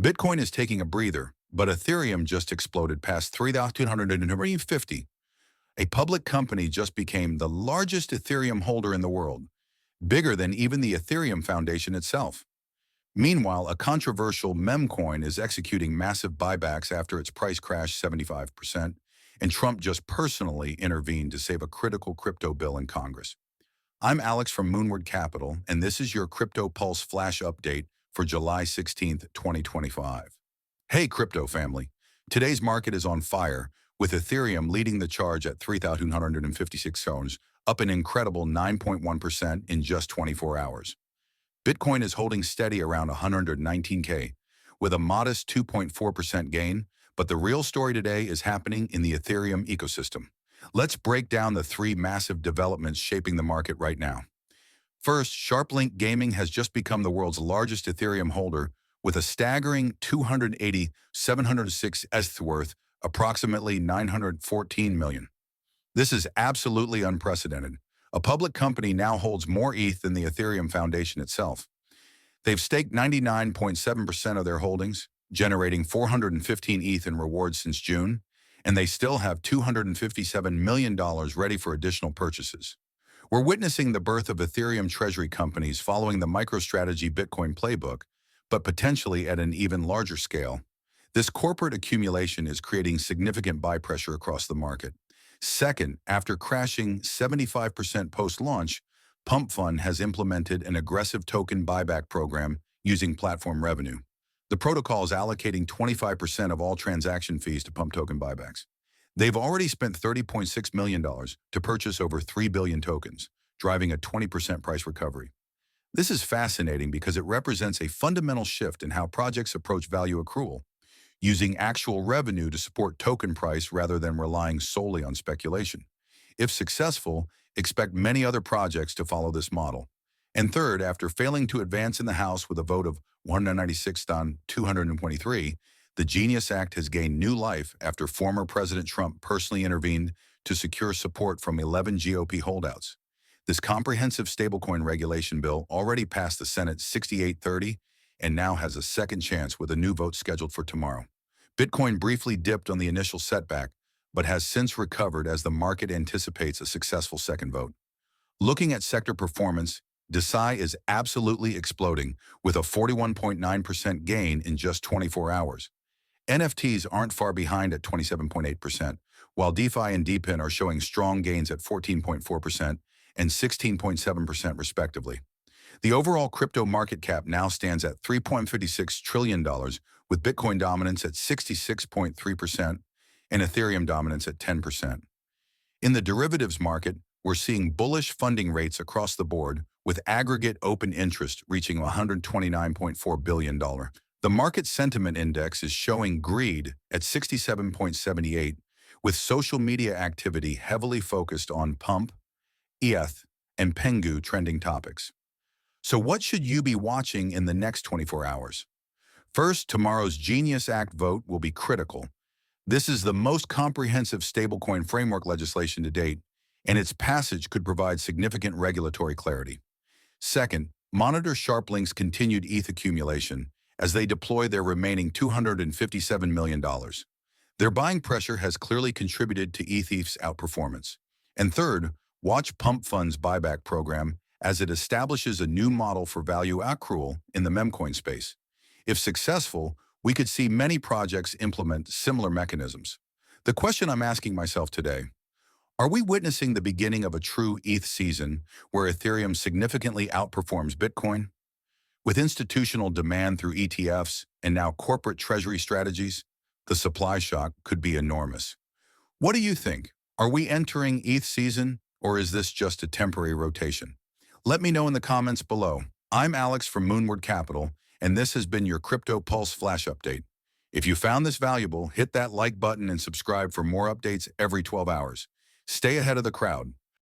Bitcoin is taking a breather, but Ethereum just exploded past 3,250. A public company just became the largest Ethereum holder in the world, bigger than even the Ethereum Foundation itself. Meanwhile, a controversial memecoin is executing massive buybacks after its price crashed 75%, and Trump just personally intervened to save a critical crypto bill in Congress. I'm Alex from Moonward Capital, and this is your Crypto Pulse Flash Update for July 16th, 2025. Hey, crypto family. Today's market is on fire, with Ethereum leading the charge at 3,256 zones, up an incredible 9.1% in just 24 hours. Bitcoin is holding steady around 119K, with a modest 2.4% gain, but the real story today is happening in the Ethereum ecosystem. Let's break down the three massive developments shaping the market right now. First, SharpLink Gaming has just become the world's largest Ethereum holder with a staggering 280,706 ETH worth, approximately 914 million. This is absolutely unprecedented. A public company now holds more ETH than the Ethereum Foundation itself. They've staked 99.7% of their holdings, generating 415 ETH in rewards since June, and they still have $257 million ready for additional purchases. We're witnessing the birth of Ethereum treasury companies following the MicroStrategy Bitcoin playbook, but potentially at an even larger scale. This corporate accumulation is creating significant buy pressure across the market. Second, after crashing 75% post-launch, PumpFun has implemented an aggressive token buyback program using platform revenue. The protocol is allocating 25% of all transaction fees to pump token buybacks. They've already spent $30.6 million to purchase over 3 billion tokens, driving a 20% price recovery. This is fascinating because it represents a fundamental shift in how projects approach value accrual, using actual revenue to support token price rather than relying solely on speculation. If successful, expect many other projects to follow this model. And third, after failing to advance in the House with a vote of 196 on 223, the Genius Act has gained new life after former President Trump personally intervened to secure support from 11 GOP holdouts. This comprehensive stablecoin regulation bill already passed the Senate 68-30 and now has a second chance with a new vote scheduled for tomorrow. Bitcoin briefly dipped on the initial setback, but has since recovered as the market anticipates a successful second vote. Looking at sector performance, DeSci is absolutely exploding with a 41.9% gain in just 24 hours. NFTs aren't far behind at 27.8%, while DeFi and DePIN are showing strong gains at 14.4% and 16.7% respectively. The overall crypto market cap now stands at $3.56 trillion, with Bitcoin dominance at 66.3% and Ethereum dominance at 10%. In the derivatives market, we're seeing bullish funding rates across the board, with aggregate open interest reaching $129.4 billion. The market sentiment index is showing greed at 67.78, with social media activity heavily focused on Pump, ETH, and Pengu trending topics. So what should you be watching in the next 24 hours? First, tomorrow's Genius Act vote will be critical. This is the most comprehensive stablecoin framework legislation to date, and its passage could provide significant regulatory clarity. Second, monitor SharpLink's continued ETH accumulation as they deploy their remaining $257 million. Their buying pressure has clearly contributed to ETH's outperformance. And third, watch PumpFun's buyback program as it establishes a new model for value accrual in the memecoin space. If successful, we could see many projects implement similar mechanisms. The question I'm asking myself today: are we witnessing the beginning of a true ETH season where Ethereum significantly outperforms Bitcoin? With institutional demand through ETFs and now corporate treasury strategies, the supply shock could be enormous. What do you think? Are we entering ETH season, or is this just a temporary rotation? Let me know in the comments below. I'm Alex from Moonward Capital, and this has been your Crypto Pulse Flash Update. If you found this valuable, hit that like button and subscribe for more updates every 12 hours. Stay ahead of the crowd.